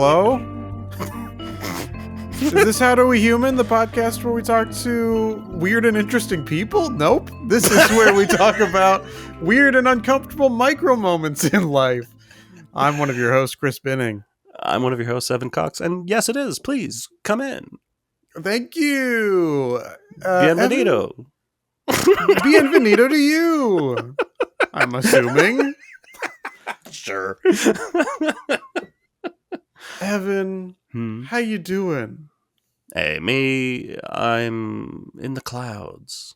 Hello? Is this How Do We Human, the podcast where we talk to weird and interesting people? Nope. This is where we talk about weird and uncomfortable micro moments in life. I'm one of your hosts, Chris Binning. I'm one of your hosts, Evan Cox. And yes, it is. Please, come in. Thank you. Bienvenido. Bienvenido to you. I'm assuming. Sure. Evan, how you doing? Hey, me, I'm in the clouds.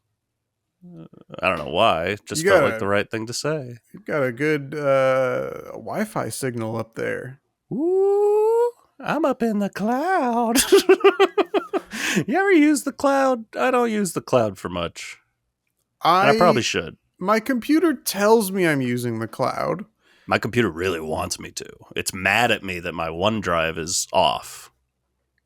I don't know why. Just felt like the right thing to say. You've got a good Wi-Fi signal up there. Ooh, I'm up in the cloud. You ever use the cloud? I don't use the cloud for much. I probably should. My computer tells me I'm using the cloud. My computer really wants me to. It's mad at me that my OneDrive is off.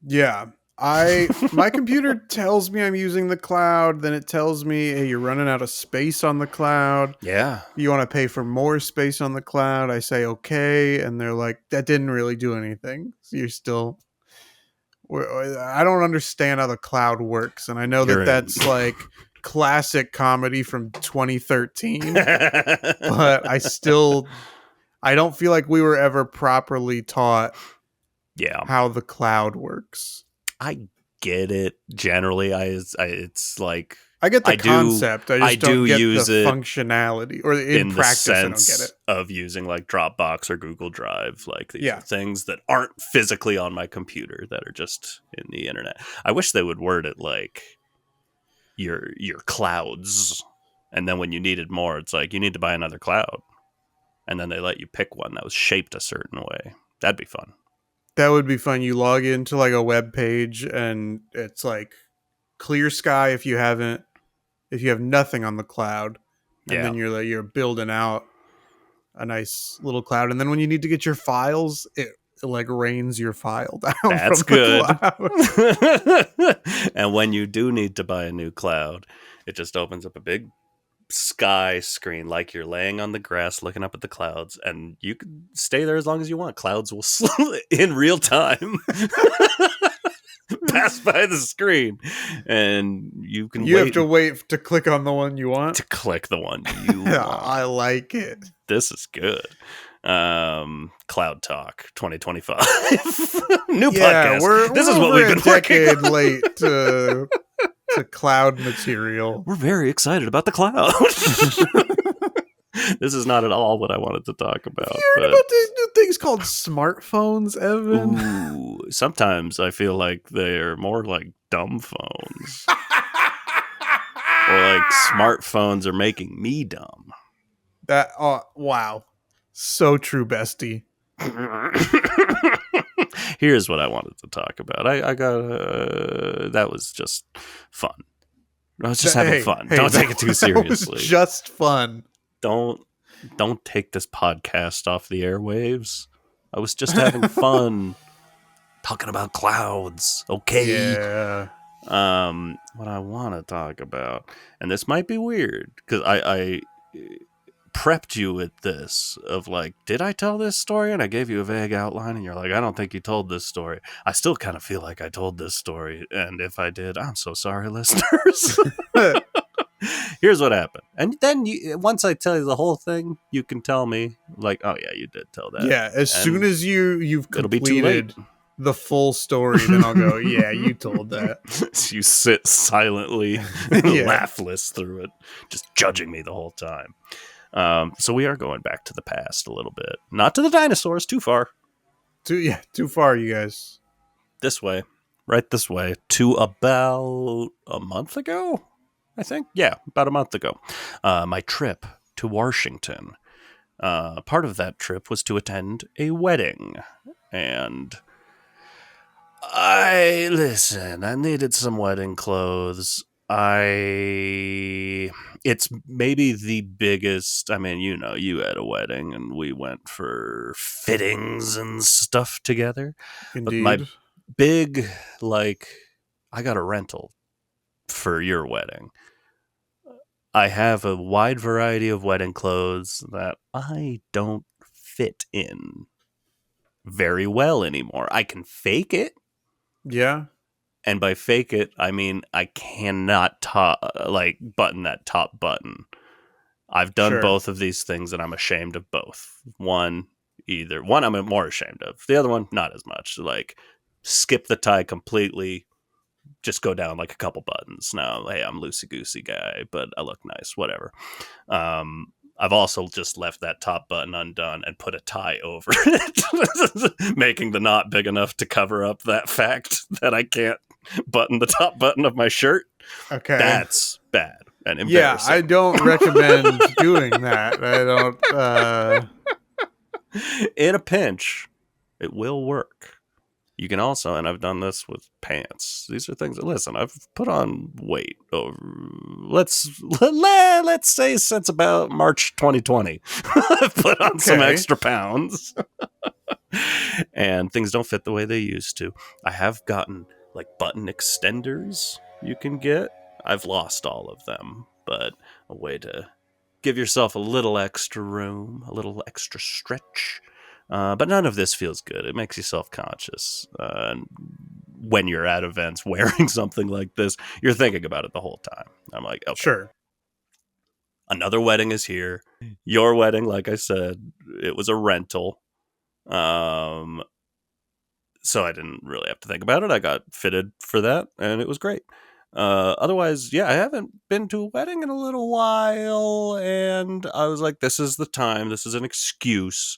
Yeah. My computer tells me I'm using the cloud, then it tells me, hey, you're running out of space on the cloud. Yeah. You want to pay for more space on the cloud? I say okay, and they're like, that didn't really do anything. So you're still... I don't understand how the cloud works, and I know that's like classic comedy from 2013, but I don't feel like we were ever properly taught how the cloud works. I get it. Generally, it's like I get the concept. I just don't get use the it functionality, or in practice, I don't get it. Of using like Dropbox or Google Drive, like these are things that aren't physically on my computer that are just in the internet. I wish they would word it like your clouds, and then when you needed more, it's like you need to buy another cloud, and then they let you pick one that was shaped a certain way. That'd be fun. That would be fun. You log into like a web page and it's like clear sky if you have nothing on the cloud. And then you're building out a nice little cloud. And then when you need to get your files, it like rains your file down. That's from the good. And when you do need to buy a new cloud, it just opens up a big sky screen like you're laying on the grass looking up at the clouds, and you can stay there as long as you want. Clouds will in real time pass by the screen, and you have to wait to click on the one you want. To click the one you want. I like it. This is good. Cloud Talk 2025. New podcast. This is what we've been decade late to cloud material. We're very excited about the cloud. This is not at all what I wanted to talk about. You heard about these new things called smartphones, Evan? Ooh, sometimes I feel like they're more like dumb phones. Or like smartphones are making me dumb. Wow. So true, bestie. Here's what I wanted to talk about. I got that was just fun. I was just having fun. Don't take it too seriously. Was just fun. Don't take this podcast off the airwaves. I was just having fun talking about clouds. Okay. Yeah. What I want to talk about, and this might be weird because I prepped you with this of like, did I tell this story? And I gave you a vague outline, and you're like, I don't think you told this story. I still kind of feel like I told this story, and if I did, I'm so sorry, listeners. Here's what happened, and then once I tell you the whole thing, you can tell me like, oh yeah, you did tell that. Yeah, as soon as you've completed the full story, then I'll go, yeah, you told that. You sit silently, laughless through it, just judging me the whole time. So we are going back to the past a little bit. Not to the dinosaurs, too far. Too far, you guys. This way. Right this way. To about a month ago, I think. Yeah, about a month ago. My trip to Washington. Part of that trip was to attend a wedding. And I needed some wedding clothes. It's maybe the biggest. I mean, you had a wedding and we went for fittings and stuff together. Indeed. But my big, I got a rental for your wedding. I have a wide variety of wedding clothes that I don't fit in very well anymore. I can fake it. Yeah. And by fake it, I mean I cannot button that top button. I've done Sure. both of these things, and I'm ashamed of both. One I'm more ashamed of. The other one, not as much. Like, skip the tie completely. Just go down like a couple buttons. Now, hey, I'm loosey-goosey guy, but I look nice. Whatever. I've also just left that top button undone and put a tie over it, making the knot big enough to cover up that fact that I can't button the top button of my shirt. Okay. That's bad and embarrassing. Yeah, I don't recommend doing that. I don't. In a pinch, it will work. You can also, and I've done this with pants. These are things that, listen, I've put on weight over, let's say since about March 2020. I've put on some extra pounds. And things don't fit the way they used to. I have gotten like button extenders you can get. I've lost all of them, but a way to give yourself a little extra room, a little extra stretch. But none of this feels good. It makes you self-conscious. When you're at events wearing something like this, you're thinking about it the whole time. I'm like, okay, sure. Another wedding is here. Your wedding, like I said, it was a rental. So I didn't really have to think about it. I got fitted for that, and it was great. Otherwise, yeah, I haven't been to a wedding in a little while, and I was like, this is the time. This is an excuse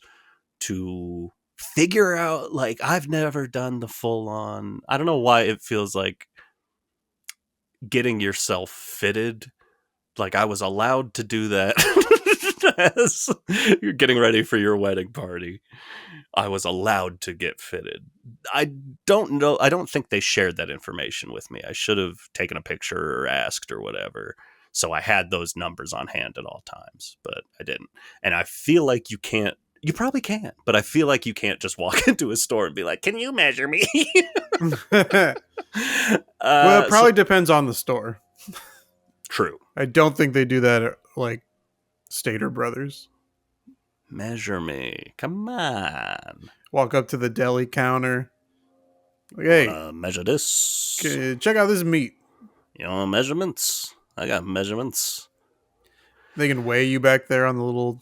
to figure out, like, I've never done the full on, I don't know why it feels like getting yourself fitted, like I was allowed to do that as you're getting ready for your wedding party. I was allowed to get fitted. I don't think they shared that information with me. I should have taken a picture or asked or whatever, so I had those numbers on hand at all times, but I didn't. And I feel like you probably can, but I feel like you can't just walk into a store and be like, can you measure me? Well, it probably depends on the store. True. I don't think they do that at, like, Stater Brothers. Measure me. Come on. Walk up to the deli counter. Like, hey, measure this. Check out this meat. You know, measurements. I got measurements. They can weigh you back there on the little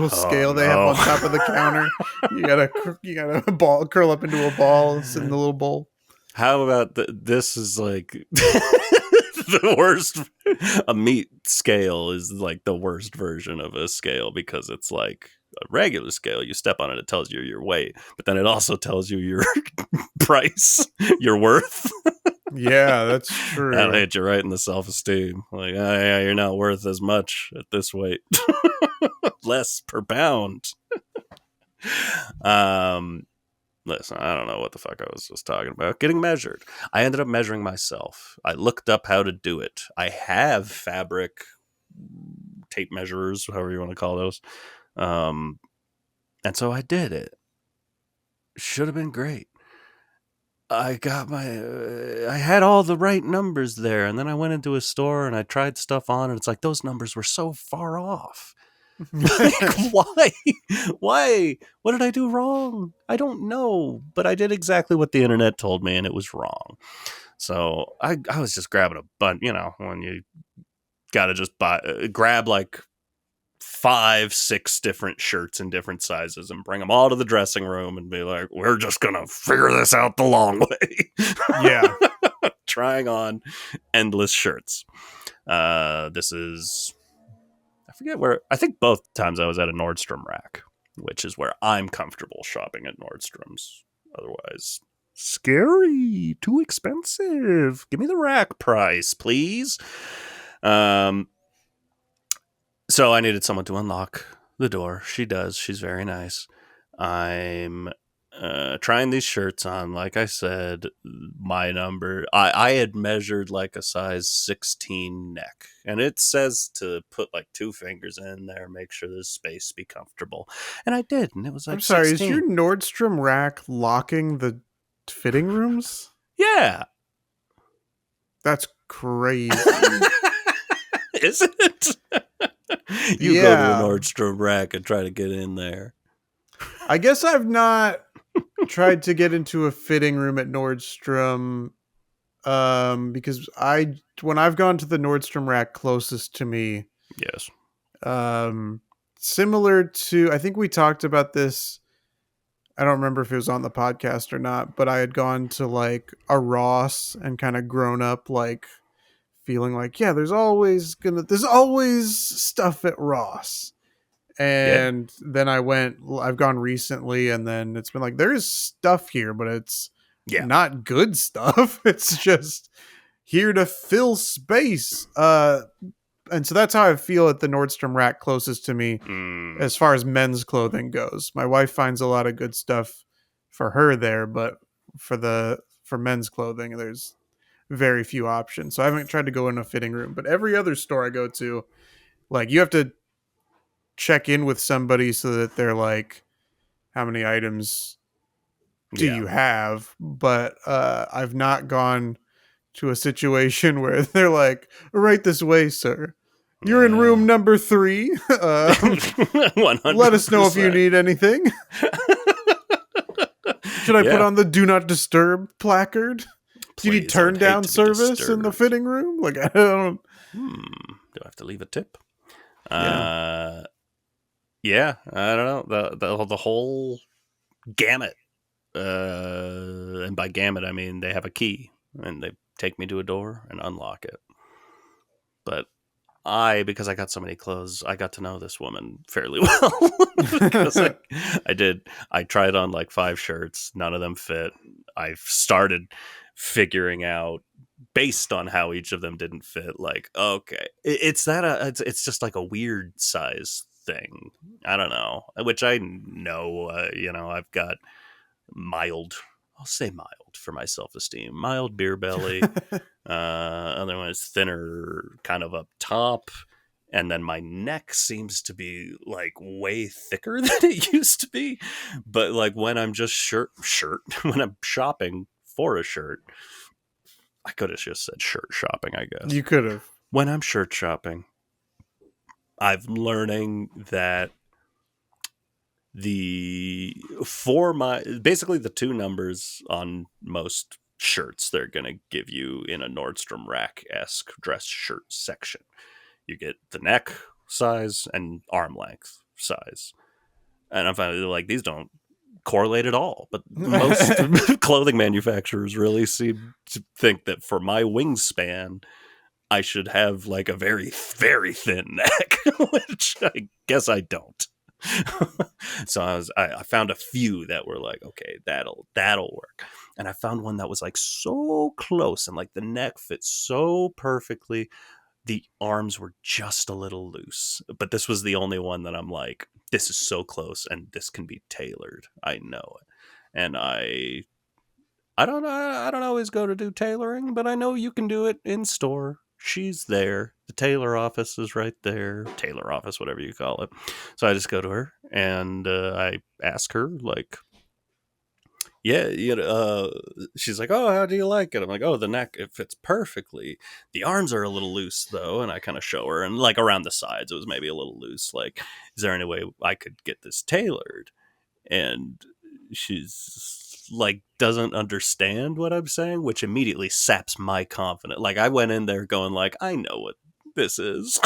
scale they have on top of the counter. You gotta curl up into a ball, sit in the little bowl. How about this is like the worst. A meat scale is like the worst version of a scale, because it's like a regular scale. You step on it, it tells you your weight, but then it also tells you your price, your worth. Yeah, that's true. That'll hit you right in the self-esteem. Like, yeah, you're not worth as much at this weight. Less per pound. Listen, I don't know what the fuck I was just talking about. Getting measured. I ended up measuring myself. I looked up how to do it. I have fabric tape measurers, however you want to call those. And so I did it. Should have been great. I had all the right numbers there, and then I went into a store and I tried stuff on, and it's like, those numbers were so far off. Like, why? What did I do wrong? I don't know, but I did exactly what the internet told me, and it was wrong. So I was just grabbing a bunch, when you gotta just grab like 5-6 different shirts in different sizes and bring them all to the dressing room and be like, we're just gonna figure this out the long way. Yeah. Trying on endless shirts. This is, I forget where, I think both times I was at a Nordstrom Rack, which is where I'm comfortable shopping at Nordstrom's. Otherwise, scary, too expensive. Give me the rack price, please. So I needed someone to unlock the door. She does. She's very nice. I'm trying these shirts on. Like I said, my number, I had measured like a size 16 neck. And it says to put like 2 fingers in there, make sure there's space, be comfortable. And I did. And it was like, I'm sorry, 16. Is your Nordstrom Rack locking the fitting rooms? Yeah. That's crazy. Is it? You go to a Nordstrom Rack and try to get in there. I guess I've not tried to get into a fitting room at Nordstrom because when I've gone to the Nordstrom Rack closest to me, Yes. um similar to, I think we talked about this, I don't remember if it was on the podcast or not, but I had gone to like a Ross and kind of grown up like feeling like, yeah, there's always stuff at Ross. Yeah. And then I've gone recently, and then it's been like, there is stuff here, but it's Yeah. not good stuff. It's just here to fill space. And so that's how I feel at the Nordstrom Rack closest to me Mm, as far as men's clothing goes. My wife finds a lot of good stuff for her there, but for men's clothing, there's very few options. So I haven't tried to go in a fitting room, but every other store I go to, like, you have to check in with somebody so that they're like, how many items do yeah. you have? But I've not gone to a situation where they're like, right this way, sir. You're in room Yeah. number 3. 100%. Let us know if you need anything. Should I put Yeah. on the do not disturb placard? Do you need Please, I turn would hate down to be service in the disturbed. fitting room? Like, I don't. Do I have to leave a tip? Yeah. Yeah, I don't know. The whole gamut. And by gamut, I mean they have a key and they take me to a door and unlock it. But because I got so many clothes, I got to know this woman fairly well. Because I tried on like 5 shirts, none of them fit. I started figuring out based on how each of them didn't fit. Like, okay, it's just like a weird size thing. I don't know, which I know. I've got mild. I'll say mild for my self esteem. Mild beer belly. Other one is thinner, kind of up top, and then my neck seems to be like way thicker than it used to be. But like when I'm just shirt when I'm shopping for a shirt, I could have just said shirt shopping, I guess. You could have. When I'm shirt shopping, I'm learning that basically the 2 numbers on most shirts they're going to give you in a Nordstrom Rack-esque dress shirt section. You get the neck size and arm length size. And I'm finding like these don't correlate at all. But most clothing manufacturers really seem to think that for my wingspan, I should have like a very, very thin neck, which I guess I don't. So I found a few that were like, okay, that'll work. And I found one that was like so close and like the neck fits so perfectly. The arms were just a little loose, but this was the only one that I'm like, this is so close and this can be tailored. I know it. And I don't always go to do tailoring, but I know you can do it in store. She's there. The tailor office is right there. Tailor office, whatever you call it. So I just go to her and I ask her, like, yeah, she's like, oh, how do you like it? I'm like, oh, the neck, it fits perfectly. The arms are a little loose though. And I kind of show her, and like around the sides, it was maybe a little loose. Like, is there any way I could get this tailored? And she's like, doesn't understand what I'm saying, which immediately saps my confidence. Like, I went in there going like, I know what this is.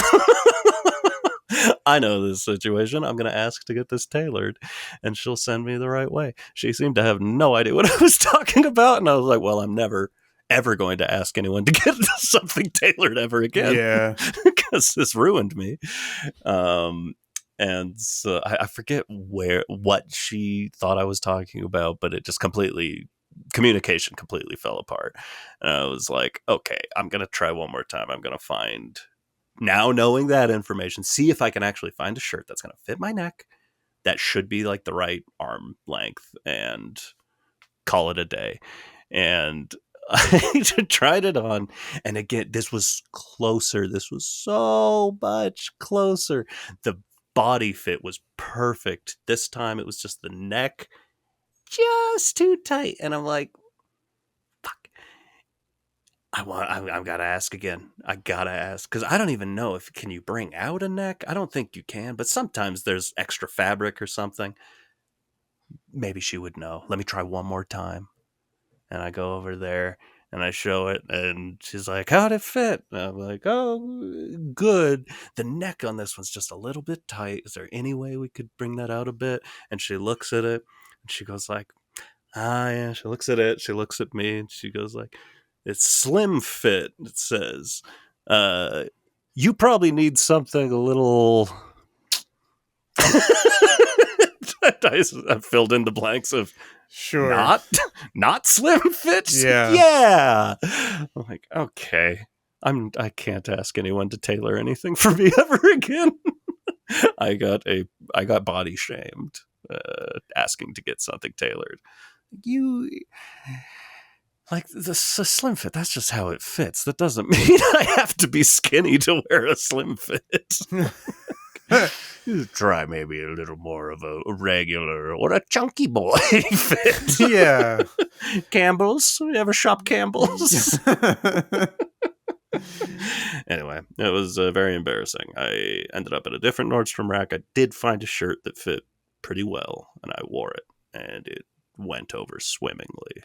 I know this situation. I'm going to ask to get this tailored and she'll send me the right way. She seemed to have no idea what I was talking about. And I was like, well, I'm never, ever going to ask anyone to get something tailored ever again. Yeah. Because this ruined me. And so I forget what she thought I was talking about, but it just communication completely fell apart. And I was like, okay, I'm going to try one more time. I'm going to find, now knowing that information, see if I can actually find a shirt that's going to fit my neck, that should be like the right arm length, and call it a day. And I tried it on, and again, this was closer. This was so much closer. The body fit was perfect. This time it was just the neck just too tight. And I'm like, fuck. I've got to ask again. I got to ask, because I don't even know can you bring out a neck? I don't think you can, but sometimes there's extra fabric or something. maybe she would know. Let me try one more time. And I go over there and I show it, and she's like, how'd it fit? And I'm like, oh, good. The neck on this one's just a little bit tight. Is there any way we could bring that out a bit? And she looks at it and she goes like, yeah. She looks at it. She looks at me and she goes like, it's slim fit. It says, you probably need something a little. I filled in the blanks of sure, not slim fits. Yeah. I'm like, okay, I can't ask anyone to tailor anything for me ever again. I got body shamed asking to get something tailored. You like the slim fit. That's just how it fits. That doesn't mean I have to be skinny to wear a slim fit. Try maybe a little more of a regular or a chunky boy fit. Yeah. Campbell's. You ever shop Campbell's? Anyway, it was very embarrassing. I ended up at a different Nordstrom Rack. I did find a shirt that fit pretty well, and I wore it, and it went over swimmingly.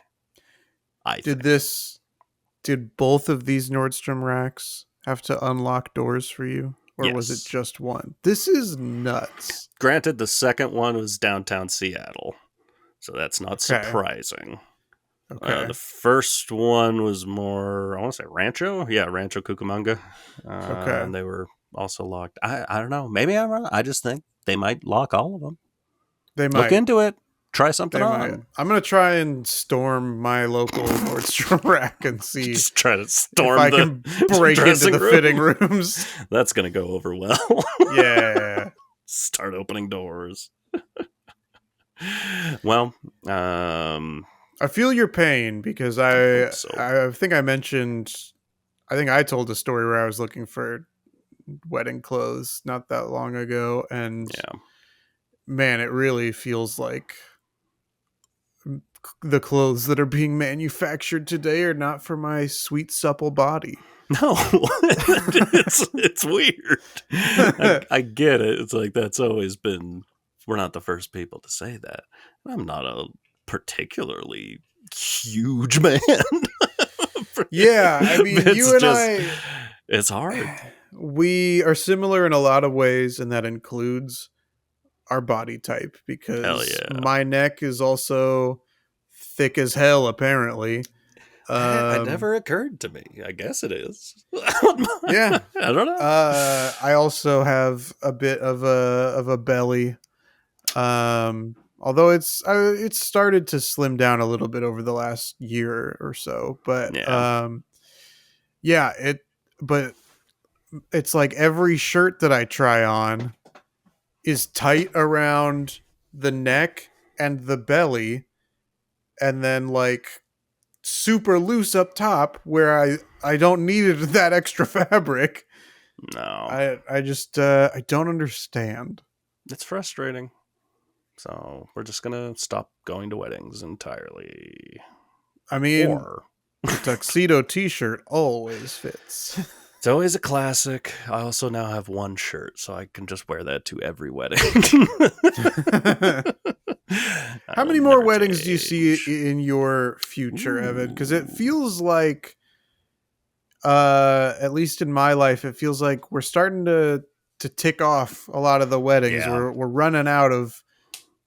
Did both of these Nordstrom Racks have to unlock doors for you? Or yes. Was it just one? This is nuts. Granted, the second one was downtown Seattle, so that's not surprising. Okay. The first one was more, I want to say Rancho. Yeah, Rancho Cucamonga. Okay. And they were also locked. I don't know. Maybe I'm wrong. I just think they might lock all of them. They might. Look into it. Try something on. Might. I'm going to try and storm my local Nordstrom Rack and see. Just try to storm if I can break into the fitting rooms. That's going to go over well. Yeah. Start opening doors. Well, I feel your pain because I think I mentioned, I think I told a story where I was looking for wedding clothes not that long ago. And man, it really feels like the clothes that are being manufactured today are not for my sweet, supple body. No, it's weird. I get it. It's like that's always been, we're not the first people to say that. I'm not a particularly huge man. Yeah, I mean, you and I... It's hard. We are similar in a lot of ways, and that includes our body type, because my neck is also thick as hell, apparently. It never occurred to me. I guess it is. Yeah. I don't know. I also have a bit of a belly. Although it's started to slim down a little bit over the last year or so, but but it's like every shirt that I try on is tight around the neck and the belly, and then like super loose up top where I don't need that extra fabric. No. I just I don't understand. It's frustrating. So we're just going to stop going to weddings entirely. I mean, the tuxedo t-shirt always fits. It's always a classic. I also now have one shirt, so I can just wear that to every wedding. How many more weddings do you see in your future, Evan? Because it feels like, at least in my life, it feels like we're starting to tick off a lot of the weddings. Yeah. We're running out of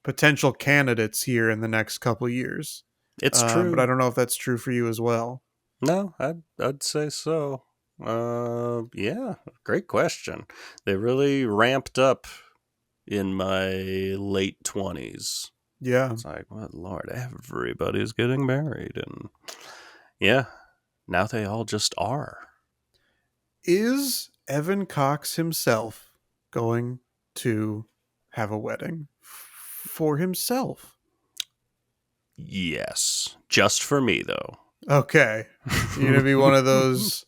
potential candidates here in the next couple of years. It's true, but I don't know if that's true for you as well. No, I'd say so. Yeah, great question. They really ramped up in my late 20s. Yeah, it's like, well, Lord, everybody's getting married, and yeah, now they all just are. Is Evan Cox himself going to have a wedding for himself? Yes, just for me though. Okay, you're gonna be one of those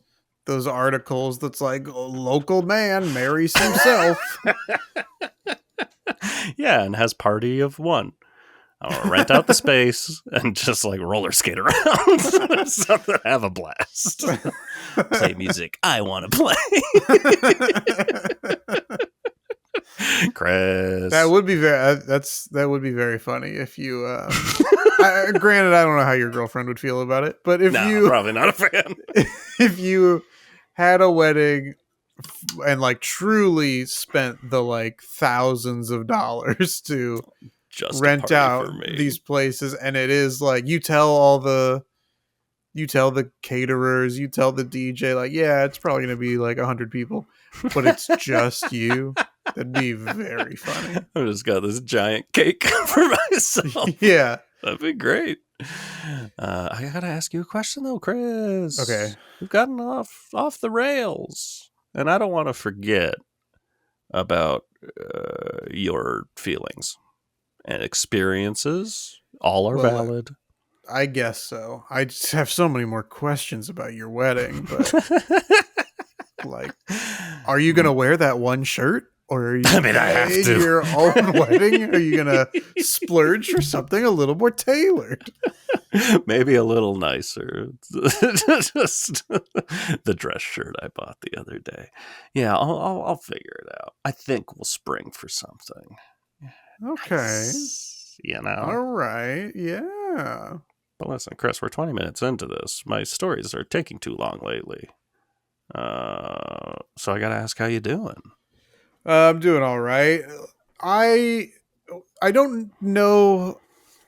articles that's like, a local man marries himself. Yeah, and has party of one. I'll rent out the space and just like roller skate around. Something, have a blast. Play music I want to play. Chris. That would be very funny if you. Granted, I don't know how your girlfriend would feel about it, but if you probably not a fan. If you had a wedding and like truly spent the like thousands of dollars to Just rent out these places, and it is like you tell the caterers, you tell the DJ, like, yeah, it's probably gonna be like 100 people, but it's just you. That'd be very funny. I just got this giant cake for myself. Yeah, that'd be great. I gotta ask you a question though, Chris. Okay, we've gotten off the rails, and I don't want to forget about your feelings and experiences. All are valid. I guess so. I just have so many more questions about your wedding, but like, are you gonna wear that one shirt? Or are you I have to. Your own wedding? Are you gonna splurge for something a little more tailored? Maybe a little nicer. Just the dress shirt I bought the other day. Yeah, I'll figure it out. I think we'll spring for something. Okay. Nice, All right. Yeah. But listen, Chris, we're 20 minutes into this. My stories are taking too long lately. So I gotta ask, how you doing? I'm doing all right. I don't know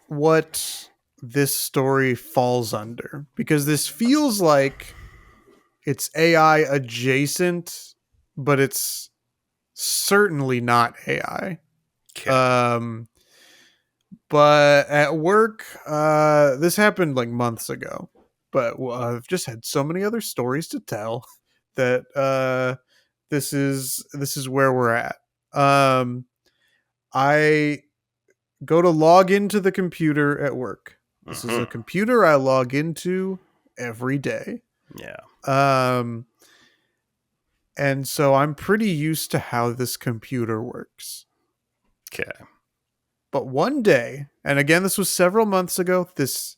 what this story falls under, because this feels like it's AI adjacent, but it's certainly not AI. Okay. But at work, this happened like months ago, but I've just had so many other stories to tell that this is where we're at. I go to log into the computer at work. This is a computer I log into every day. Yeah. And so I'm pretty used to how this computer works. Okay. But one day, and again, this was several months ago, this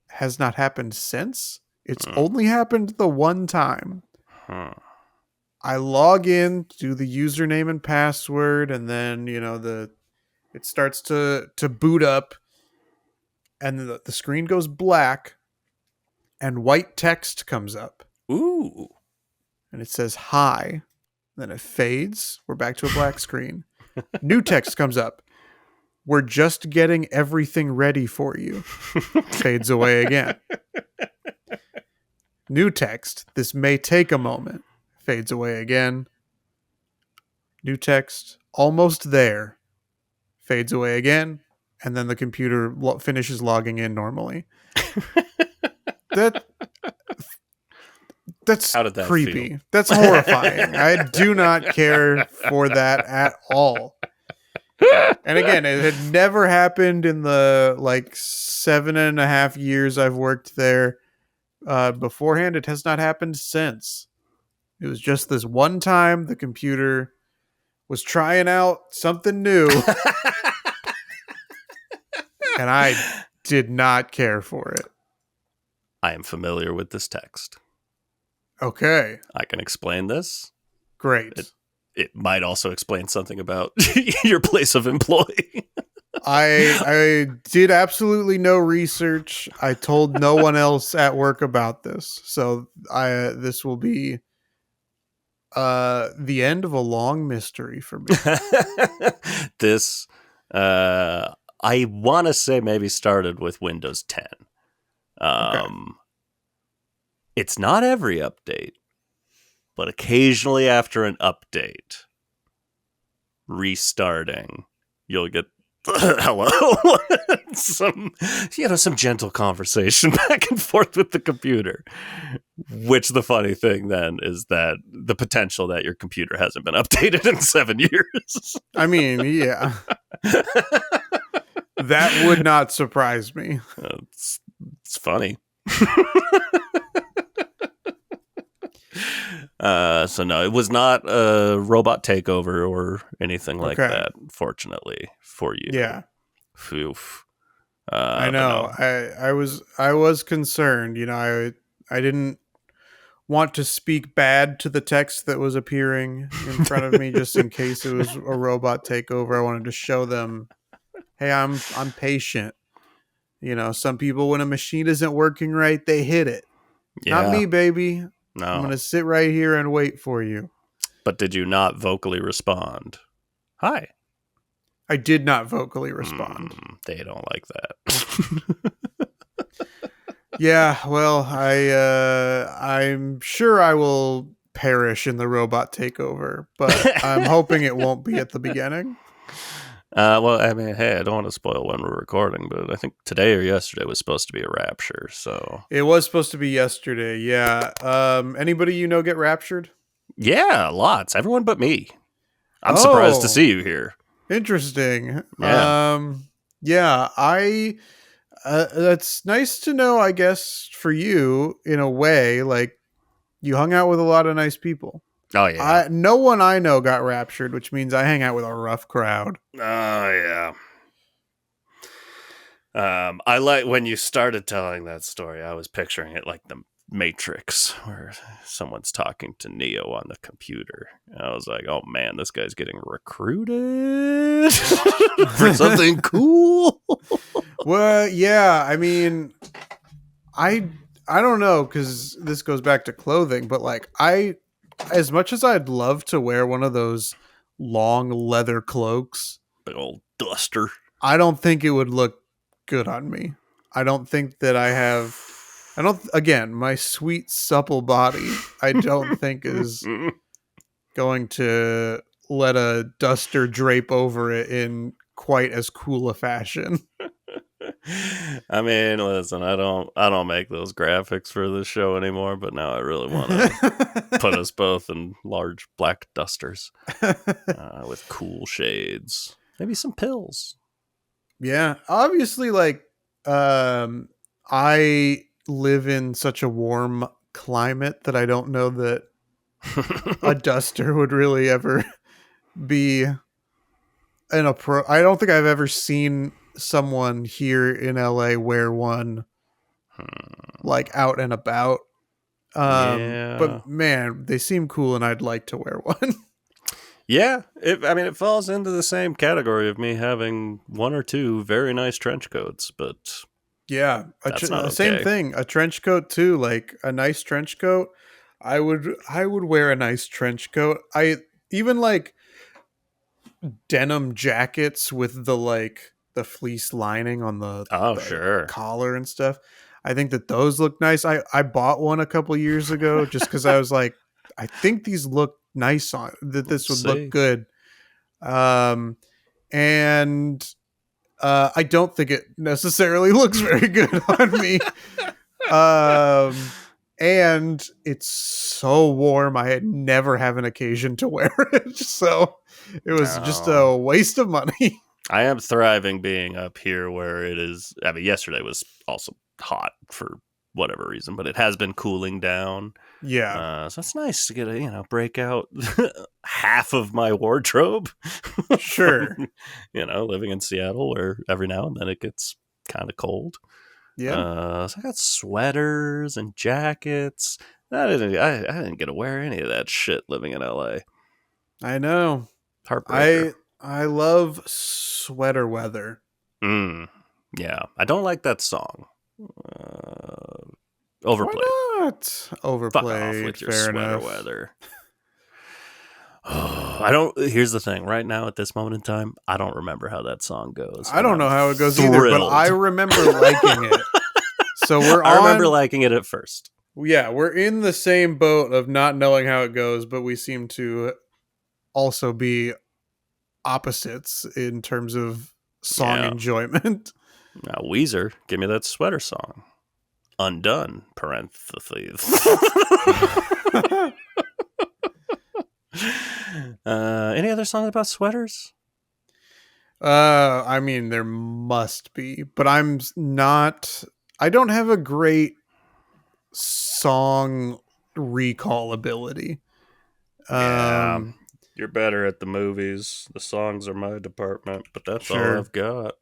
has not happened since. It's only happened the one time. I log in, do the username and password, and then, it starts to boot up, and the screen goes black, and white text comes up. Ooh. And it says, hi. Then it fades. We're back to a black screen. New text comes up. We're just getting everything ready for you. Fades away again. New text. This may take a moment. Fades away again. New text. Almost there. Fades away again. And then the computer finishes logging in normally. That's How did that creepy. feel? That's horrifying. I do not care for that at all. And again, it had never happened in the 7.5 years I've worked there. Beforehand, it has not happened since. It was just this one time the computer was trying out something new. And I did not care for it. I am familiar with this text. Okay. I can explain this. Great. It might also explain something about your place of employ. I did absolutely no research. I told no one else at work about this. So this will be the end of a long mystery for me. This I want to say maybe started with Windows 10. Okay. It's not every update, but occasionally after an update, restarting, you'll get hello, some gentle conversation back and forth with the computer. Which the funny thing then is that the potential that your computer hasn't been updated in 7 years. I mean, yeah, that would not surprise me. It's funny. So no, it was not a robot takeover or anything like that, fortunately for you. Yeah. Oof. I know. No. I was concerned, I didn't want to speak bad to the text that was appearing in front of me, just in case it was a robot takeover. I wanted to show them, hey, I'm patient. You know, some people, when a machine isn't working right, they hit it. Not Yeah. me, baby. No. I'm going to sit right here and wait for you. But did you not vocally respond? Hi. I did not vocally respond. They don't like that. Yeah, well, I'm sure I will perish in the robot takeover, but I'm hoping it won't be at the beginning. Well, I mean, hey, I don't want to spoil when we're recording, but I think today or yesterday was supposed to be a rapture, so... It was supposed to be yesterday, yeah. Anybody you know get raptured? Yeah, lots. Everyone but me. I'm surprised to see you here. Interesting. Yeah. Yeah, that's nice to know, I guess, for you, in a way. Like, you hung out with a lot of nice people. Oh, yeah. No one I know got raptured, which means I hang out with a rough crowd. Oh, yeah. I like when you started telling that story, I was picturing it like the Matrix, where someone's talking to Neo on the computer. And I was like, oh man, this guy's getting recruited for something cool. Well, yeah, I mean, I don't know, because this goes back to clothing, but like, as much as I'd love to wear one of those long leather cloaks, Big old duster, I don't think it would look good on me. I don't think that again, my sweet supple body, I don't think is going to let a duster drape over it in quite as cool a fashion. I mean, listen, I don't make those graphics for this show anymore, but now I really want to put us both in large black dusters with cool shades, maybe some pills. Yeah, obviously, like, I live in such a warm climate that I don't know that a duster would really ever be I don't think I've ever seen someone here in LA wear one like out and about. Yeah. But man, they seem cool and I'd like to wear one. Yeah, it falls into the same category of me having one or two very nice trench coats, but yeah, that's not okay. Same thing. A trench coat too, like a nice trench coat. I would wear a nice trench coat. I even like denim jackets with the fleece lining on the sure, collar and stuff. I think that those look nice. I bought one a couple years ago just because I was like, I think these look nice on that. This would look good. And I don't think it necessarily looks very good on me. And it's so warm. I had never have an occasion to wear it. So it was just a waste of money. I am thriving being up here where it is. I mean, yesterday was also hot for whatever reason, but it has been cooling down. Yeah. So it's nice to get break out half of my wardrobe. Sure. Living in Seattle where every now and then it gets kind of cold. Yeah. So I got sweaters and jackets. I didn't get to wear any of that shit living in LA. I know. Heartbreaker. I love sweater weather. Yeah. I don't like that song. Overplayed. Why not? Overplayed. Fuck off with your Fair sweater enough. weather. I don't. Here's the thing. Right now, at this moment in time, I don't remember how that song goes. I don't know how it goes either, but I remember liking it. So I remember liking it at first. Yeah, we're in the same boat of not knowing how it goes, but we seem to also be opposites in terms of song enjoyment. Now, Weezer, give me that sweater song. Undone, parentheses. Any other songs about sweaters? I mean, there must be, but I don't have a great song recall ability. You're better at the movies. The songs are my department, but that's all I've got.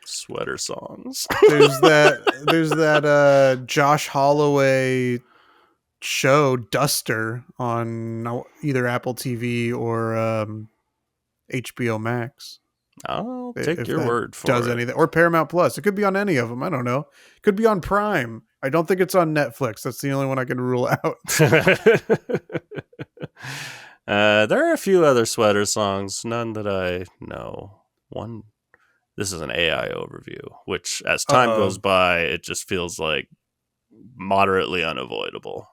Sweater songs. There's that Josh Holloway show Duster on either Apple TV or HBO Max. I'll take your that word for does it. anything, or Paramount Plus. It could be on any of them. I don't know. It could be on Prime. I don't think it's on Netflix. That's the only one I can rule out. There are a few other sweater songs, none that I know. One, this is an AI overview, which as time goes by, it just feels like moderately unavoidable.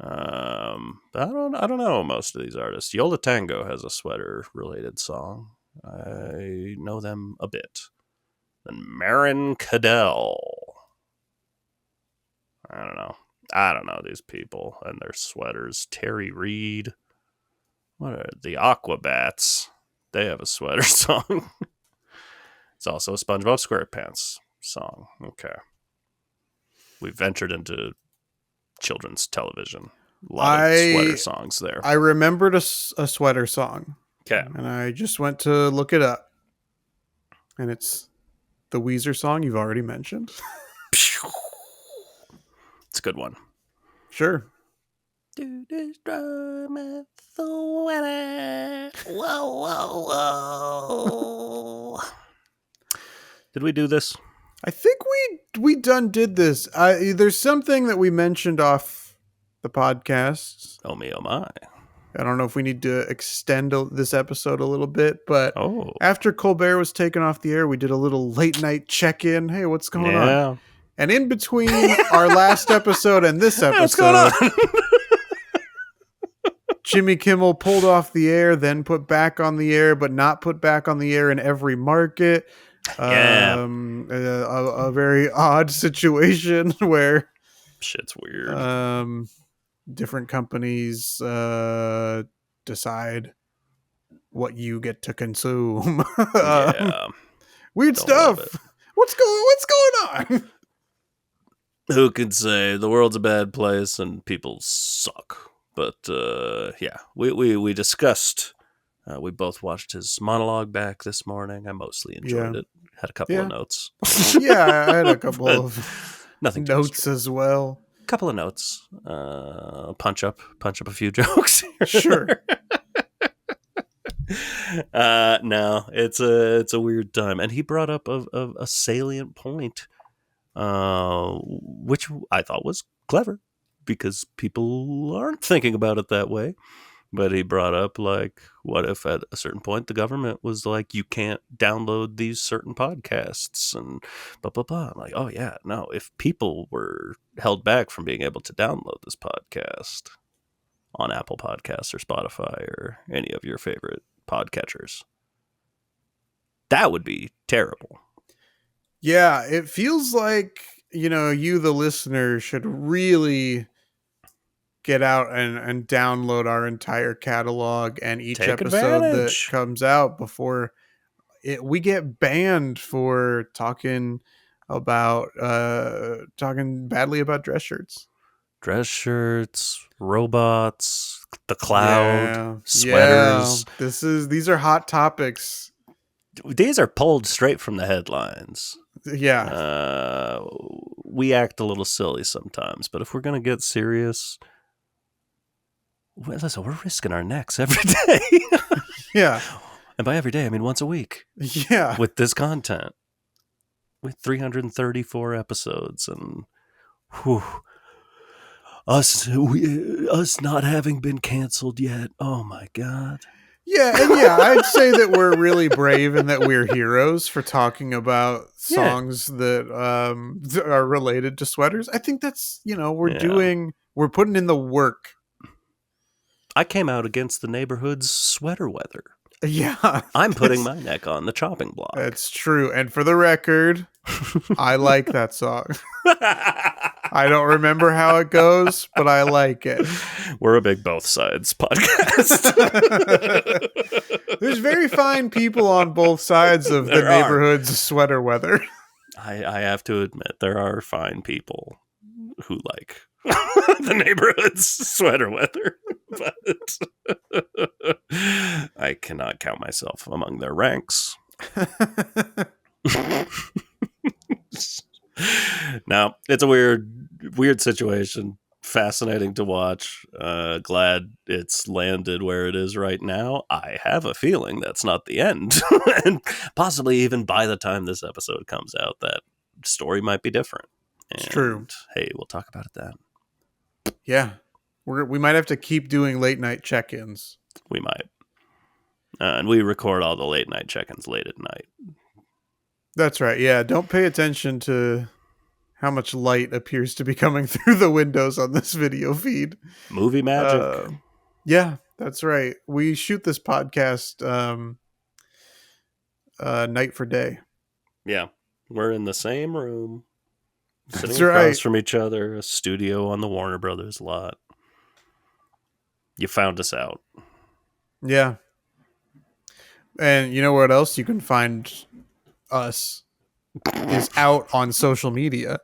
I don't know most of these artists. Yola Tango has a sweater related song. I know them a bit. Then Marin Cadell. I don't know these people and their sweaters. Terry Reid. What are the Aquabats? They have a sweater song. It's also a SpongeBob SquarePants song. Okay. We ventured into children's television. A lot of sweater songs there. I remembered a sweater song. Okay. And I just went to look it up. And it's the Weezer song you've already mentioned. It's a good one. Sure. Do this drum at the weather. Whoa, whoa, whoa. Did we do this? I think we did this. There's something that we mentioned off the podcast. Oh me, oh my. I don't know if we need to extend this episode a little bit, but after Colbert was taken off the air, we did a little late night check-in. Hey, what's going on? And in between our last episode and this episode, what's going on? Jimmy Kimmel pulled off the air, then put back on the air, but not put back on the air in every market. A very odd situation where shit's weird. Different companies decide what you get to consume. Weird stuff. What's going on? Who could say the world's a bad place and people suck? But we discussed. We both watched his monologue back this morning. I mostly enjoyed it. Had a couple of notes. Yeah, I had a couple of notes as well. Couple of notes. Punch up a few jokes. Sure. No, it's a weird time, and he brought up a salient point, which I thought was clever because people aren't thinking about it that way. But he brought up, like, what if at a certain point the government was like, you can't download these certain podcasts and blah, blah, blah. I'm like, oh, yeah, no. If people were held back from being able to download this podcast on Apple Podcasts or Spotify or any of your favorite podcatchers, that would be terrible. Yeah, it feels like, you, the listener, should really get out and download our entire catalog and each episode that comes out before we get banned for talking badly about dress shirts, robots, the cloud, sweaters. These are hot topics. These are pulled straight from the headlines. Yeah. We act a little silly sometimes, but if we're going to get serious, listen, we're risking our necks every day. Yeah. And by every day, I mean once a week. Yeah. With this content. With 334 episodes and us not having been canceled yet. Oh my God. Yeah, and I'd say that we're really brave and that we're heroes for talking about songs that are related to sweaters. I think that's, we're putting in the work. I came out against the neighborhood's sweater weather. Yeah. I'm putting my neck on the chopping block. That's true. And for the record, I like that song. I don't remember how it goes, but I like it. We're a big both sides podcast. There's very fine people on both sides of the neighborhood's sweater weather. I have to admit, there are fine people who like the neighborhood's sweater weather, but I cannot count myself among their ranks. Now, it's a weird situation. fascinating to watch. Glad it's landed where it is right now. I have a feeling that's not the end. And possibly even by the time this episode comes out, that story might be different. And, it's true. Hey, we'll talk about it then. Yeah. We might have to keep doing late night check-ins. We might. And we record all the late night check-ins late at night. That's right. Yeah. Don't pay attention to how much light appears to be coming through the windows on this video feed. Movie magic. Yeah, that's right. We shoot this podcast night for day. Yeah. We're in the same room. That's sitting across right. from each other. A studio on the Warner Brothers lot. You found us out. Yeah. And you know what else you can find us is out on social media.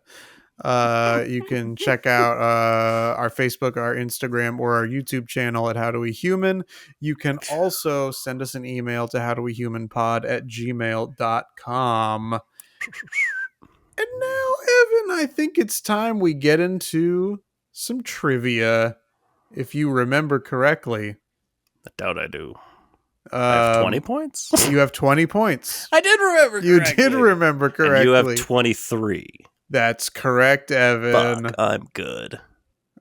You can check out our Facebook, our Instagram, or our YouTube channel at HowDoWeHuman. You can also send us an email to howdowehumанpod@gmail.com. And now, Evan, I think it's time we get into some trivia. If you remember correctly. I doubt I do. I have 20 points? You have 20 points. I did remember correctly. You did remember correctly. And you have 23. That's correct, Evan. Fuck, I'm good.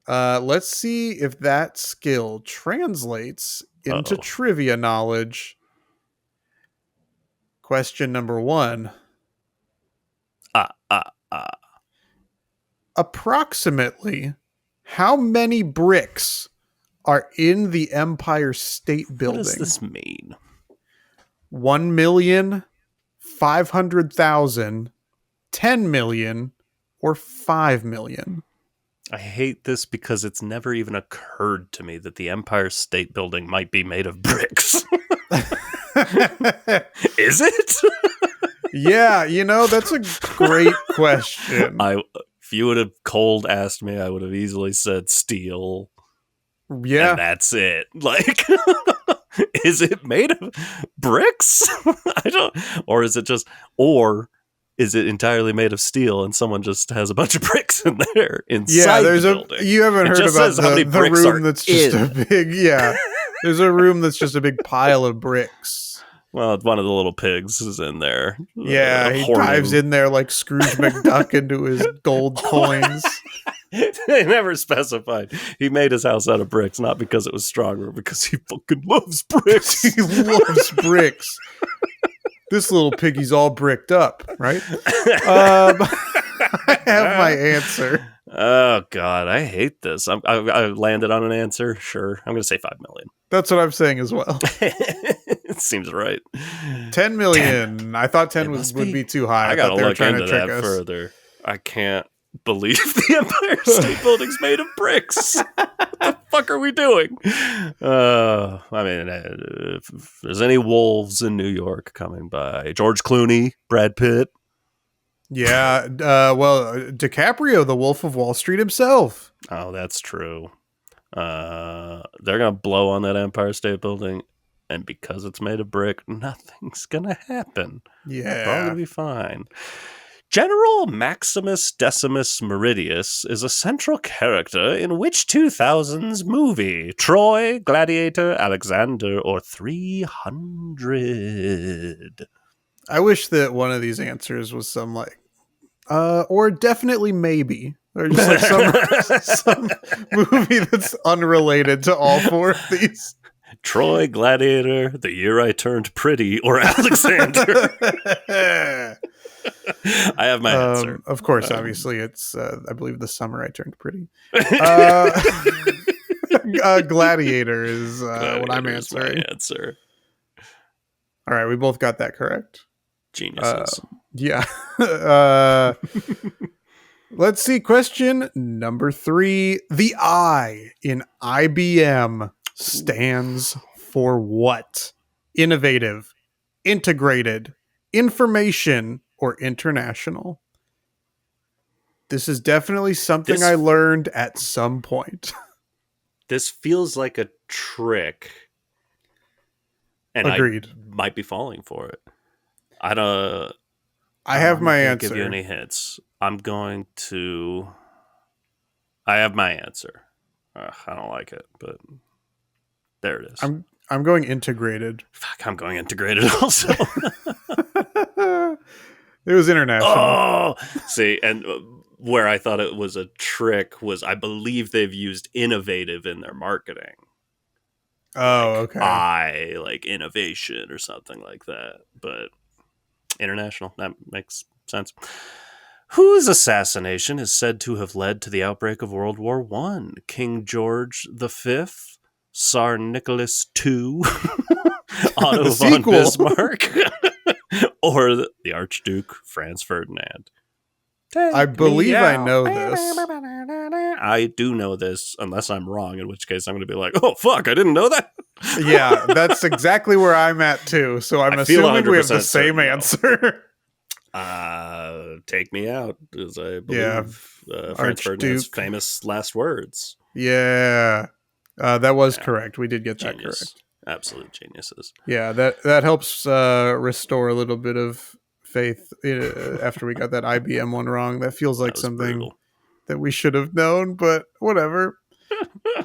Let's see if that skill translates into trivia knowledge. Question number 1. Approximately how many bricks are in the Empire State Building? What does this mean? 1,500,000, 10 million, or 5 million? I hate this because it's never even occurred to me that the Empire State Building might be made of bricks. Is it? Yeah, that's a great question. If you would have cold asked me, I would have easily said steel. Yeah. And that's it. Like, is it made of bricks? Or is it entirely made of steel and someone just has a bunch of bricks in there inside the building? You haven't heard about the room that's just a big, there's a room that's just a big pile of bricks. Well, one of the little pigs is in there. Yeah, he dives in there like Scrooge McDuck into his gold coins. They never specified. He made his house out of bricks, not because it was stronger, because he fucking loves bricks. He loves bricks. This little piggy's all bricked up, right? I have my answer. Oh, God, I hate this. I landed on an answer. Sure. I'm going to say 5 million. That's what I'm saying as well. It seems right. 10 million. 10. I thought 10 would be too high. I got to look into that further. I can't believe the Empire State Building's made of bricks. What the fuck are we doing? I mean, if there's any wolves in New York coming by, George Clooney, Brad Pitt. Yeah, well, DiCaprio, the Wolf of Wall Street himself. Oh, that's true. They're going to blow on that Empire State Building, and because it's made of brick, nothing's going to happen. Yeah. It's all going to be fine. General Maximus Decimus Meridius is a central character in which 2000s movie? Troy, Gladiator, Alexander, or 300? I wish that one of these answers was some or definitely maybe. Or just like some movie that's unrelated to all four of these. Troy, Gladiator, The Year I Turned Pretty, or Alexander. I have my answer. Of course, obviously, it's, I believe, The Summer I Turned Pretty. Gladiator is what I'm answering. My answer. All right, we both got that correct. Geniuses. Yeah. Let's see. Question number 3. The I in IBM stands for what? Innovative, integrated, information, or international? This is definitely something I learned at some point. This feels like a trick. And Agreed. I might be falling for it. I have my answer. Give you any hints. I'm going to I have my answer. I don't like it, but there it is. I'm going integrated. Fuck, I'm going integrated also. It was international. Oh, see, and where I thought it was a trick was I believe they've used innovative in their marketing. Oh, okay. Like innovation or something like that. But international, that makes sense. Whose assassination is said to have led to the outbreak of World War I? King George V, Tsar Nicholas II, Otto von Bismarck, or the Archduke Franz Ferdinand? I believe I know this. I do know this, unless I'm wrong, in which case I'm going to be like, oh, fuck, I didn't know that. Yeah, that's exactly where I'm at, too. So I'm assuming we have the same answer. Take me out, as I believe Franz Ferdinand's famous last words. Yeah, that was correct. We did get that correct. Absolute geniuses. Yeah, that helps restore a little bit of faith after we got that IBM one wrong. That feels like something brutal that we should have known, but whatever.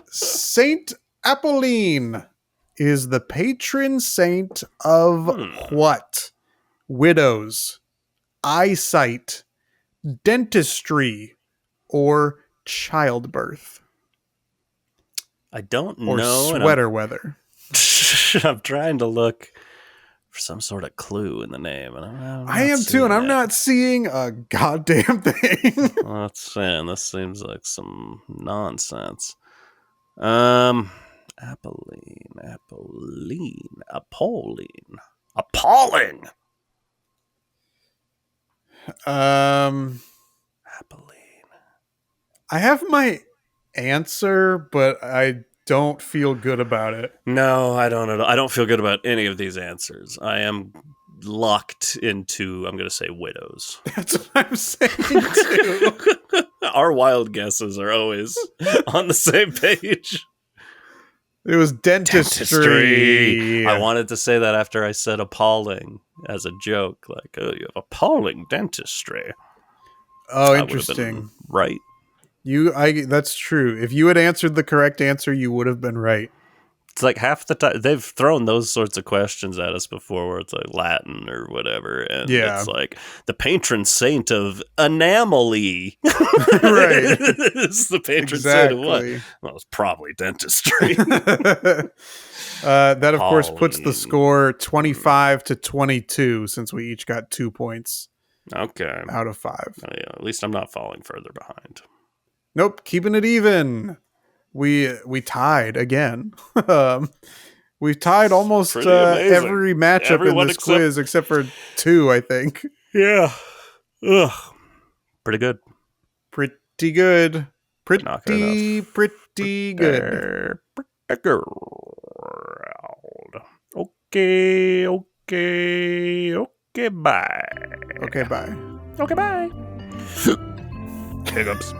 Saint Apolline is the patron saint of what? Widows, eyesight, dentistry, or childbirth? I don't know. Or sweater weather. I'm trying to look for some sort of clue in the name, and I am too, and I'm not seeing a goddamn thing. Let's see. This seems like some nonsense. Apolline, appalling. Apolline. I have my answer, but I don't feel good about it. No, I don't at all. I don't feel good about any of these answers. I am locked into, I'm going to say, widows. That's what I'm saying too. Our wild guesses are always on the same page. It was dentistry. I wanted to say that after I said appalling as a joke. Like, oh, you have appalling dentistry. Oh, interesting. Right. That's true. If you had answered the correct answer, you would have been right. It's like half the time they've thrown those sorts of questions at us before where it's like Latin or whatever. And it's like the patron saint of anomaly. Right. It's the patron saint of what? Well, it's probably dentistry. That, of course, puts the score 25-22 since we each got 2 points. Okay. Out of 5. Oh, yeah, at least I'm not falling further behind. Nope, keeping it even. We tied again. We've tied almost every matchup in this quiz except for 2, I think. Yeah. Ugh. Pretty good. Pretty good. Pretty good. Okay, bye. Okay, bye. Okay, bye. Hiccups.